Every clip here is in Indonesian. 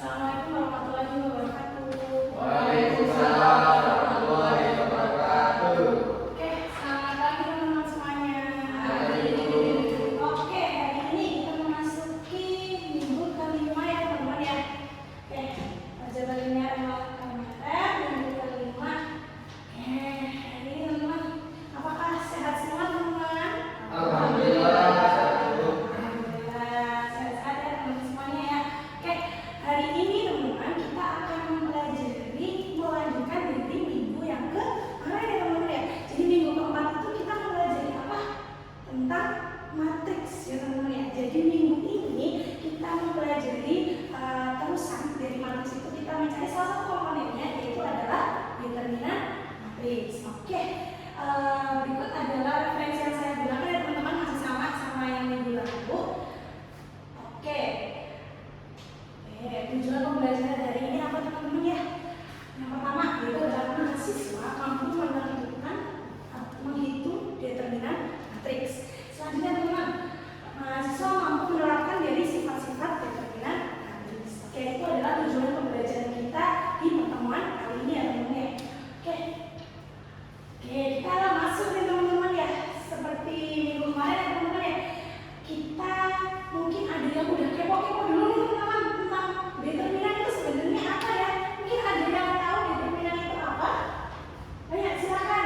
Assalamualaikum warahmatullahi wabarakatuh. Waalaikumsalam warahmatullahi wabarakatuh. Oke, selamat pagi teman-teman semuanya. Oke, hari ini kita memasuki minggu kelima ya teman-teman ya. Oke, pelajarannya adalah KMR minggu kelima. Oke, hari ini teman-teman, apakah sehat semua teman-teman? Alhamdulillah. Alhamdulillah, sehat-sehat ya teman-teman semuanya ya. Oke, hari ini teman-teman kita akan melanjutkan dari minggu yang kemarin ya teman-teman ya. Jadi minggu keempat itu kita mempelajari apa? Tentang matriks ya teman-teman ya. Jadi minggu ini kita mempelajari terusan dari matriks itu kita mencari salah satu komponennya yaitu adalah determinan matriks. Oke, berikut adalah referensi yang saya gunakan ya teman-teman, masih sama yang minggu lalu. Oke, tujuan pembelajaran dari ini apa teman-teman ya? Yang pertama yaitu adalah mahasiswa mampu menghitung determinan matriks. Selanjutnya teman-teman, mahasiswa mampu menerapkan dari sifat-sifat determinan matriks. Oke, itu adalah tujuan pembelajaran kita di pertemuan kali ini ya teman-teman ya. Oke, kita masuk nih teman-teman ya. Seperti minggu kemarin ya teman-teman ya. Kita mungkin ada yang udah kepo-kepo dulu nih teman-teman tentang determinan itu sebenarnya apa ya. Mungkin ada yang tahu determinan itu apa? Ayo silakan.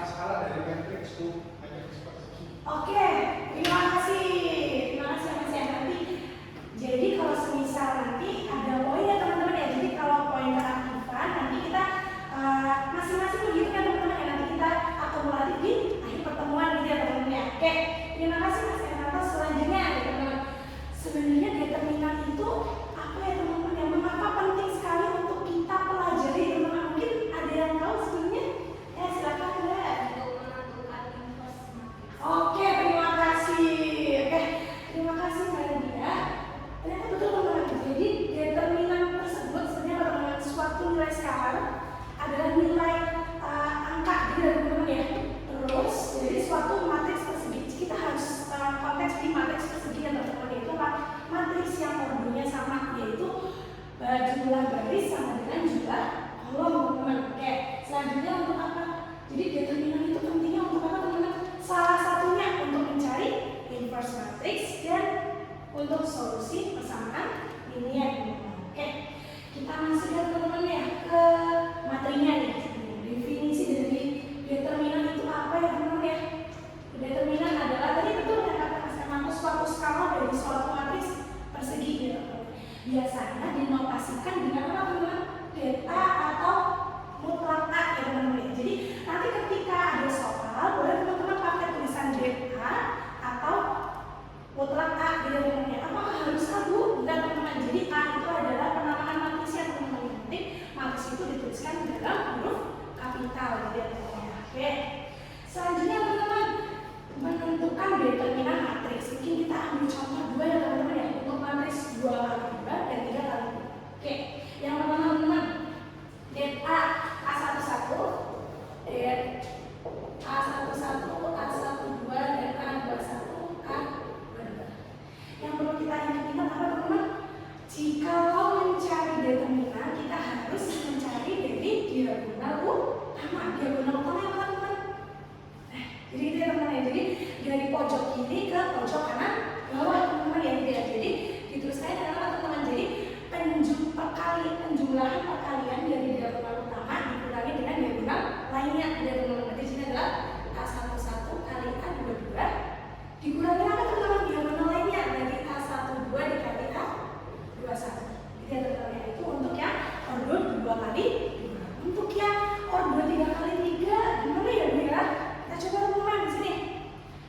Skala dari matriks itu matriks persegi. Oke, terima kasih Mas Yanti. Jadi kalau semisal nanti ada poin ya teman-teman ya. Jadi kalau poin keaktifan nanti kita masing-masing begitu ya teman-teman ya. Nanti kita akumulatif di akhir pertemuan gitu ya teman-teman ya. Oke, terima kasih Mas Yanti. Selanjutnya ya teman-teman. Sebenarnya determinan itu apa ya teman-teman ya? Mengapa penting sekali untuk kita pelajari teman-teman? Mungkin ada yang tahu sebenarnya? Ya silakan ya. Oke, terima kasih. Oke, terima kasih Mbak Nadia. Ternyata betul teman-teman. Jadi determinan tersebut sebenarnya teman-teman suatu nilai skalar adalah nilai angka gitu ya teman-teman ya. Terus jadi suatu matriks persegi. Kita harus konteks di matriks persegi ya teman-teman, yaitu matriks yang ordernya sama, yaitu jumlah baris sama dengan jumlah kolom teman-teman. Oke, selanjutnya untuk apa? Jadi determinan itu pentingnya untuk apa teman-teman? Salah satunya untuk mencari inverse matrix dan untuk solusi persamaan linear teman-teman. Oke, kita masuk ya teman-teman ya ke materinya nih. Definisi dari determinan itu apa ya teman-teman ya? Determinan adalah tadi betul ya kata Mas Emma, suatu skala dari suatu matriks persegi ya teman-teman. Biasanya dinotasikan dengan apa teman-teman? Delta atau mutlak A ya teman-teman. Jadi nanti ketika ada soal boleh teman-teman pakai tulisan delta atau mutlak A gitu teman-teman. Apakah harus satu? Enggak teman-teman. Jadi A itu adalah penamaan matriksnya teman-teman. Nanti matriks itu dituliskan dalam huruf kapital gitu ya teman-teman. Oke. Selanjutnya teman-teman, menentukan determinan matriks. Mungkin kita ambil contoh dua ya teman-teman ya, untuk matriks 2 kali 2 dan 3 kali 2. Oke, yang pertama teman-teman, det A11, det A11, A12 dan A21, A22. Yang perlu kita ingat apa teman-teman? Jikalau mencari determinan, kita harus mencari dari diagonal utama. Diagonal utama yang mana teman-teman? Jadi itu ya teman-teman ya. Jadi dari pojok kiri ke pojok kanan bawah teman-teman ya. Jadi dituliskan dengan apa teman-teman? Jadi penjumlahan perkalian dari diagonal utama dikurangi dengan diagonal lainnya ya teman-teman. Di sini adalah A11 kali A22 dikurangi apa teman-teman? Diagonal lainnya dari A12 dikali A21. Jadi ya teman-teman ya, itu untuk yang order 2 kali 2. Untuk yang order 3 kali 3 gimana ya Bu ya? Kita coba teman-teman di sini.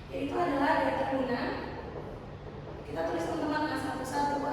Yaitu adalah determinan. Kita tulis teman-teman A11, A12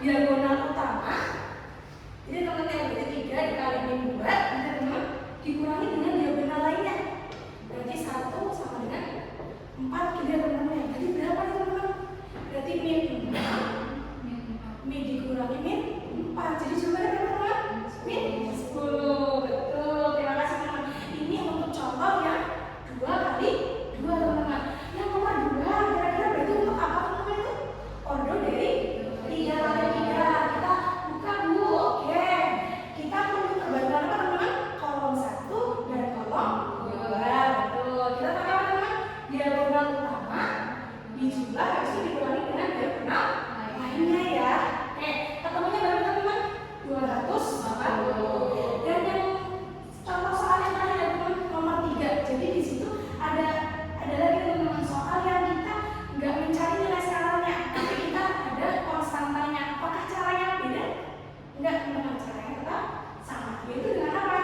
diagonal utama. Jadi teman-teman berarti 3 dikali min 2 teman-teman dikurangi dengan diagonal lainnya. Berarti 1 sama dengan 4 gitu ya teman-teman. Berarti berapa nih teman-teman? Berarti min 4 min dikurangi min 4. Jadi jawabannya berapa teman-teman? Min 10. Betul. Terima kasih teman-teman. Ini untuk contoh yang 2 kali 2 teman-teman. Yang nomor 2 kira-kira berarti untuk apa teman-teman itu? Ordo dari 3 kali 3. Kita buka dulu. Oke. Kita perlu perbandingan apa teman-teman? Kolom 1 dan kolom 2. Betul. Kita pakai apa teman-teman? Diagonal utama dijumlah habis itu dikurangi dengan diagonal lainnya ya. Ketemunya berapa teman-teman? 240. Dan yang contoh soal yang tadi ya teman nomor 3. Jadi di situ ada lagi teman-teman soal yang kita nggak mencari nilai skalanya, tapi kita ada konstantanya. Apakah caranya beda? Enggak teman-teman, caranya tetap sama. Yaitu dengan apa?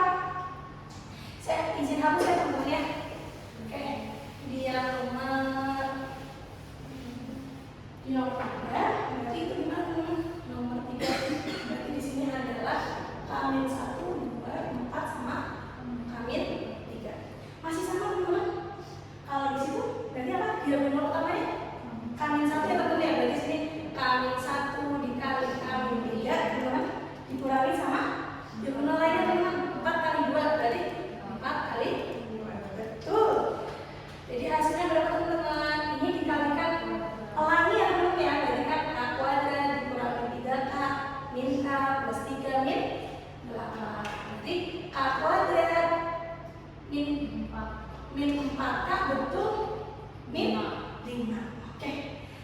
Saya izin hapus ya teman-teman ya. Oke, dia nomor 3. Berarti itu gimana teman-teman? Nomor 3. Berarti di sini adalah K-1, 2, 4 sama K-3. Masih sama teman-teman? Kalau di situ berarti apa? Diagonal utamanya K-1 ya teman-teman ya. Berarti sini K-1 dikali K-3 teman-teman dikurangi sama diagonal lainnya teman-teman 4 kali 2 berarti 4 kali 2. Betul. Jadi hasilnya berapa teman-teman? Ini dikalikan pelangi ya teman-teman ya. Berarti kan K kuadrat dikurangi 3K min K plus 3 min 8. Berarti K kuadrat min 4K betul min 5. Oke.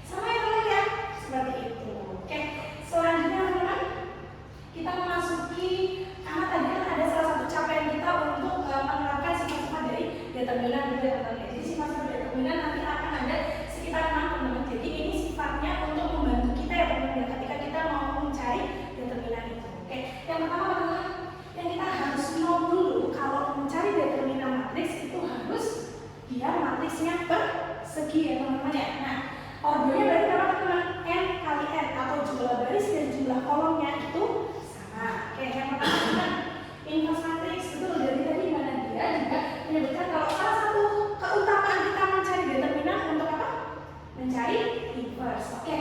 Sama ya teman-teman ya. Seperti itu. Oke. Selanjutnya teman-teman kita memasuki, karena tadi kan ada salah satu capaian kita untuk menerapkan sifat-sifat dari determinan gitu ya teman-teman. Jadi sifat-sifat determinan nanti akan ada sekitar 6 teman-teman. Jadi ini sifatnya untuk membantu kita ya teman-teman ketika kita mau mencari determinan itu. Oke. Yang pertama teman-teman, yang kita harus know dulu kalau mencari determinan matriks itu harus dia matriksnya persegi ya teman-teman ya. Nah, ordernya berarti berapa teman-teman? N kali N atau jumlah baris dan jumlah kolomnya itu sama. Oke, yang pertama teman, inverse matrix. Betul, dari tadi mana dia juga menyebutkan kalau salah satu keutamaan kita mencari determinan untuk apa? Mencari inverse. Oke,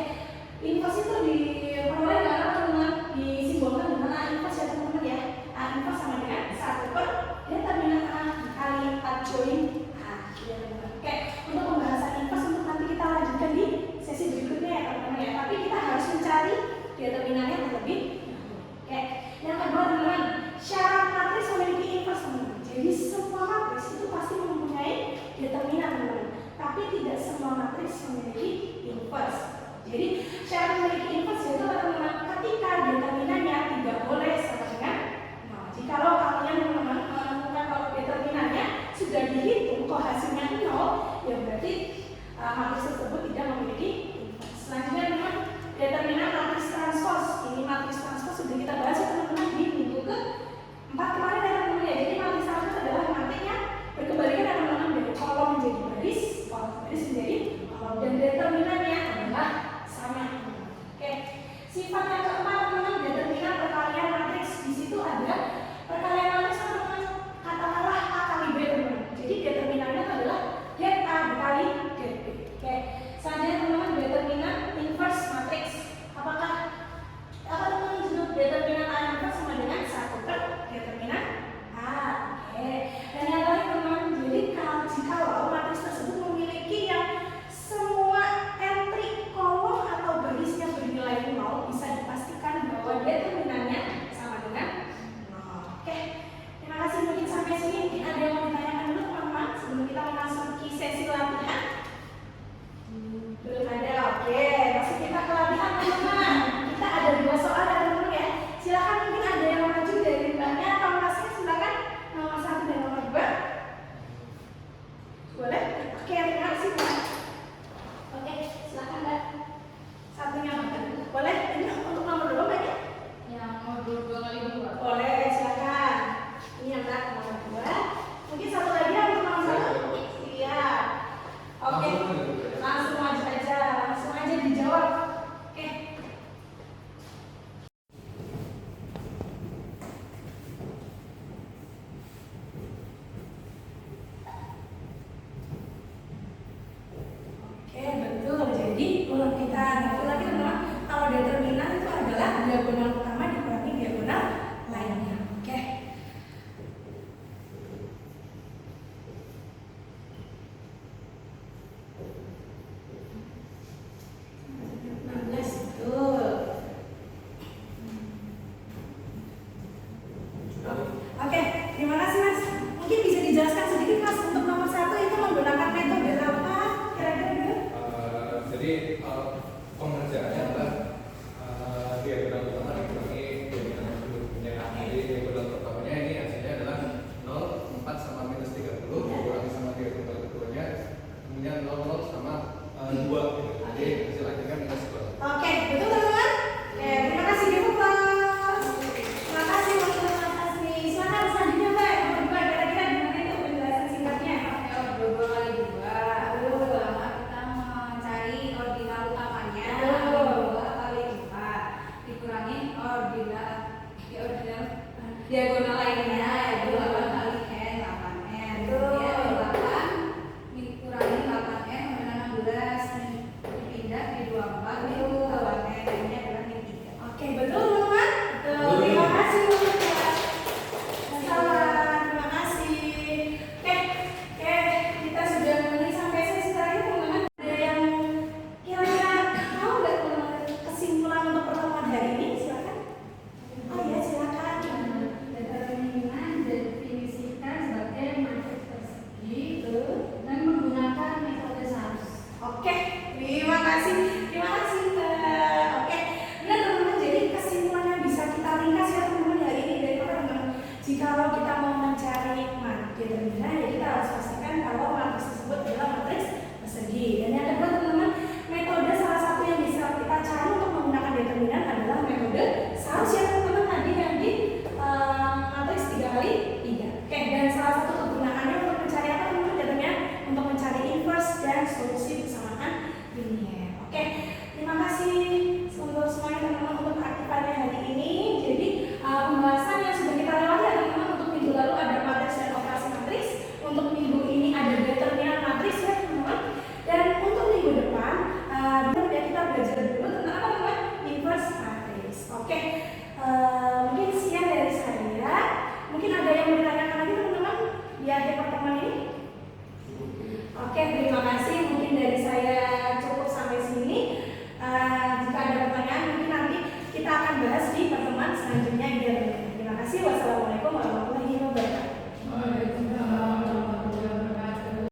inverse itu diperoleh dengan teman-teman disimbolkan dengan A inverse ya teman-teman ya. A inverse sama dengan 1 per determinan A dikali adjoin A. Ya, teman-teman. Oke, untuk pembahasan inverse untuk nanti kita lanjutkan di sesi berikutnya ya teman-teman ya. Tapi kita harus mencari determinannya terlebih dahulu. Oke, yang kedua teman-teman, syarat matriks memiliki inverse teman-teman. Jadi semua matriks itu pasti mempunyai determinan teman-teman. Tapi tidak semua matriks memiliki inverse. Jadi syarat memiliki inverse itu teman-teman ketika determinannya tidak boleh sama dengan 0. Jikalau kalian teman-teman menemukan kalau determinannya sudah dihitung kok hasilnya 0, ya berarti matriks tersebut tidak memiliki inverse. Selanjutnya teman-teman, determinan matriks transpose. Ini matriks transpose sudah kita bahas ya teman-teman di minggu ke-4 kemarin ya teman-teman ya. Jadi matriks transpose adalah matriksnya berkebalikan ya teman-teman, dari kolom menjadi baris, kolom baris menjadi kolom, dan determinannya adalah sama teman-teman. Oke, sifat yang